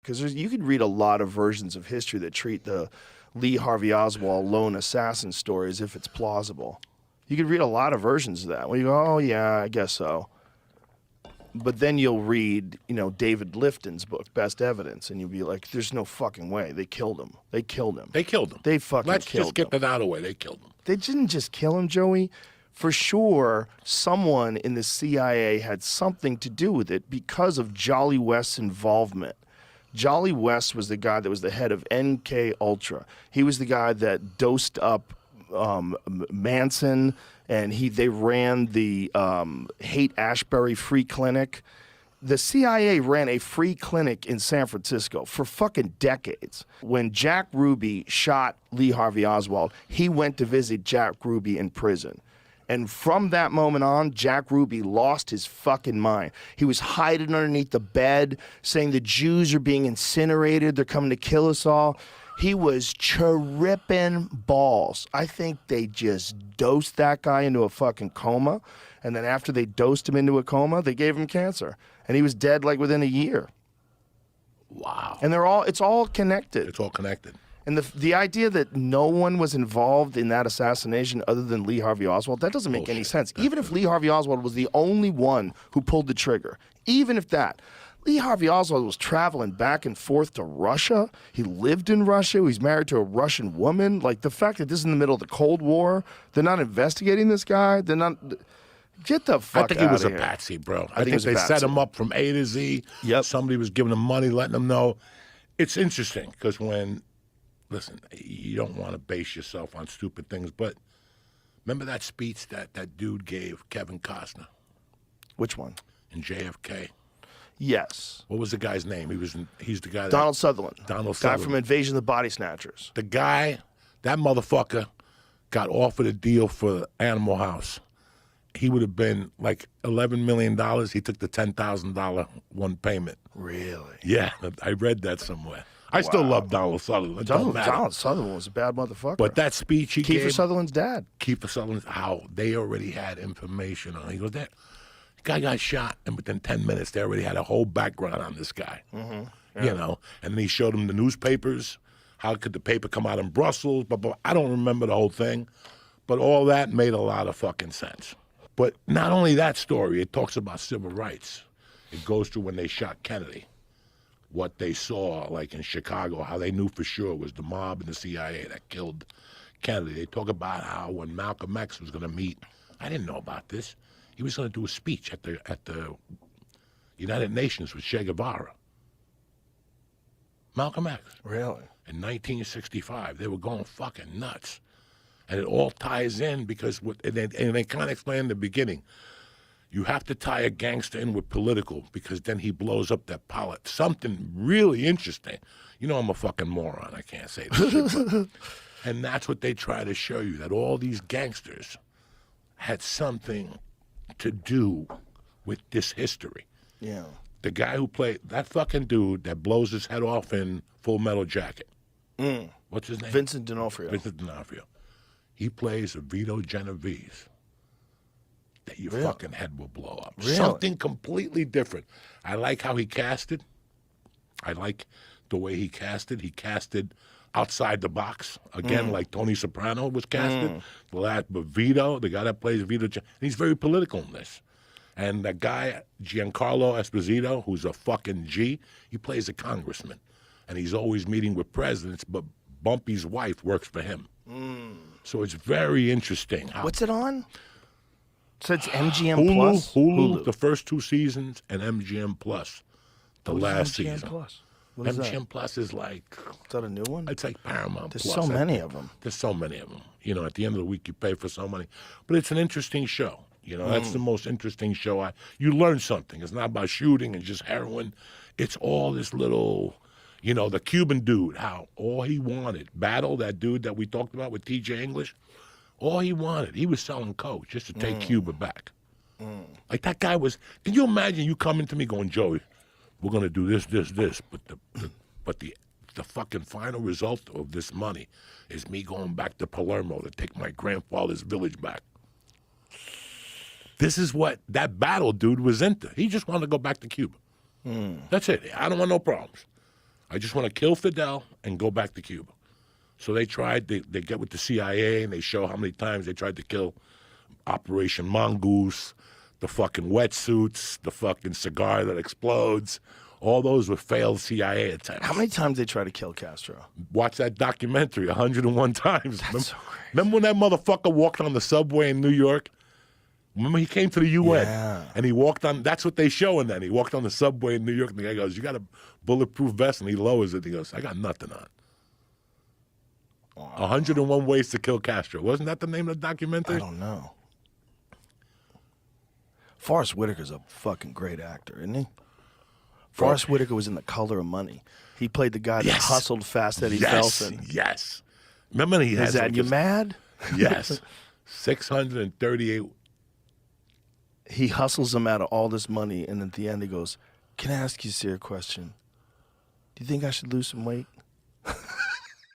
Because you could read a lot of versions of history that treat the Lee Harvey Oswald lone assassin story as if it's plausible. You could read a lot of versions of that where you go, oh yeah, I guess so. But then you'll read, David Lifton's book, Best Evidence, and you'll be like, there's no fucking way. They killed him. They killed him. They killed him. They fucking Let's killed him. just get that out of the way. They killed him. They didn't just kill him, Joey. For sure, someone in the CIA had something to do with it because of Jolly West's involvement. Jolly West was the guy that was the head of MK Ultra. He was the guy that dosed up Manson, and they ran the Haight-Ashbury free clinic. The CIA ran a free clinic in San Francisco for fucking decades. When Jack Ruby shot Lee Harvey Oswald, he went to visit Jack Ruby in prison. And from that moment on, Jack Ruby lost his fucking mind. He was hiding underneath the bed, saying the Jews are being incinerated, they're coming to kill us all. He was chirripping balls. I think they just dosed that guy into a fucking coma. And then after they dosed him into a coma, they gave him cancer. And he was dead like within a year. Wow. And it's all connected. It's all connected. And the idea that no one was involved in that assassination other than Lee Harvey Oswald, that doesn't make any sense. Even if Lee Harvey Oswald was the only one who pulled the trigger, even if that, Lee Harvey Oswald was traveling back and forth to Russia. He lived in Russia. He's married to a Russian woman. Like, the fact that this is in the middle of the Cold War, they're not investigating this guy. They're not... Get the fuck out of here. I think he was a patsy, bro. I think they set him up from A to Z. Yep. Somebody was giving him money, letting him know. It's interesting because listen, you don't want to base yourself on stupid things, but remember that speech that dude gave, Kevin Costner? Which one? In JFK. Yes. What was the guy's name? He's the guy. Donald Sutherland. Donald Guy Sutherland. from Invasion of the Body Snatchers. The guy, that motherfucker, got offered a deal for Animal House. He would have been like $11 million. He took the $10,000 one payment. Really? Yeah, I read that somewhere. I still love Donald Sutherland. Donald Sutherland was a bad motherfucker. But that speech he gave... Kiefer Sutherland's dad. Kiefer Sutherland's, how they already had information on it. He goes, that guy got shot, and within 10 minutes, they already had a whole background on this guy. Mm-hmm. Yeah. And then he showed him the newspapers. How could the paper come out in Brussels? But I don't remember the whole thing. But all that made a lot of fucking sense. But not only that story, it talks about civil rights. It goes through when they shot Kennedy, what they saw, like in Chicago, how they knew for sure it was the mob and the CIA that killed Kennedy. They talk about how when Malcolm X was going to meet, I didn't know about this, he was going to do a speech at the United Nations with Che Guevara. Malcolm X. Really? In 1965. They were going fucking nuts. And it all ties in because, and they kind of explain in the beginning, you have to tie a gangster in with political because then he blows up that pilot. Something really interesting. You know I'm a fucking moron. I can't say this shit. But, and that's what they try to show you, that all these gangsters had something to do with this history. Yeah. The guy who played, that fucking dude that blows his head off in Full Metal Jacket. What's his name? Vincent D'Onofrio. Vincent D'Onofrio. He plays a Vito Genovese. That your Really? fucking head will blow up. Really? Something completely different. I like how he casted. I like the way he casted. He casted outside the box. Again, like Tony Soprano was casted. But Vito, the guy that plays Vito, he's very political in this. And that guy, Giancarlo Esposito, who's a fucking G, he plays a congressman. And he's always meeting with presidents, but Bumpy's wife works for him. So it's very interesting. What's it on? So it's MGM Hulu, Plus? Hulu, the first 2 seasons, and MGM Plus, the last MGM season. Plus? What is MGM that? Plus is like, Is that a new one? it's like Paramount There's Plus. so many of them. There's so many of them. You know, at the end of the week, you pay for so many. But it's an interesting show. You know, that's the most interesting show. You learn something. It's not about shooting and just heroin. It's all this little, you know, the Cuban dude, how all he wanted, Battle, that dude that we talked about with TJ English, all he wanted, he was selling coke just to take Cuba back. Like that guy was, can you imagine you coming to me going, Joey, we're going to do this, but the fucking final result of this money is me going back to Palermo to take my grandfather's village back. This is what that Battle dude was into. He just wanted to go back to Cuba. That's it. I don't want no problems. I just want to kill Fidel and go back to Cuba. So they tried, they get with the CIA and they show how many times they tried to kill Operation Mongoose, the fucking wetsuits, the fucking cigar that explodes. All those were failed CIA attempts. How many times they try to kill Castro? Watch that documentary 101 times. That's so crazy. Remember when that motherfucker walked on the subway in New York? Remember he came to the UN and he walked on, that's what they show in that. He walked on the subway in New York and the guy goes, you got a bulletproof vest? And he lowers it. He goes, I got nothing on. 101 Ways to Kill Castro. Wasn't that the name of the documentary? I don't know. Forrest Whitaker's a fucking great actor, isn't he? Forrest Whitaker was in The Color of Money. He played the guy that hustled fast Eddie Felson. Yes. Remember he has Is that you mad? Yes. 638. He hustles him out of all this money, and at the end he goes, "Can I ask you a serious question? Do you think I should lose some weight?"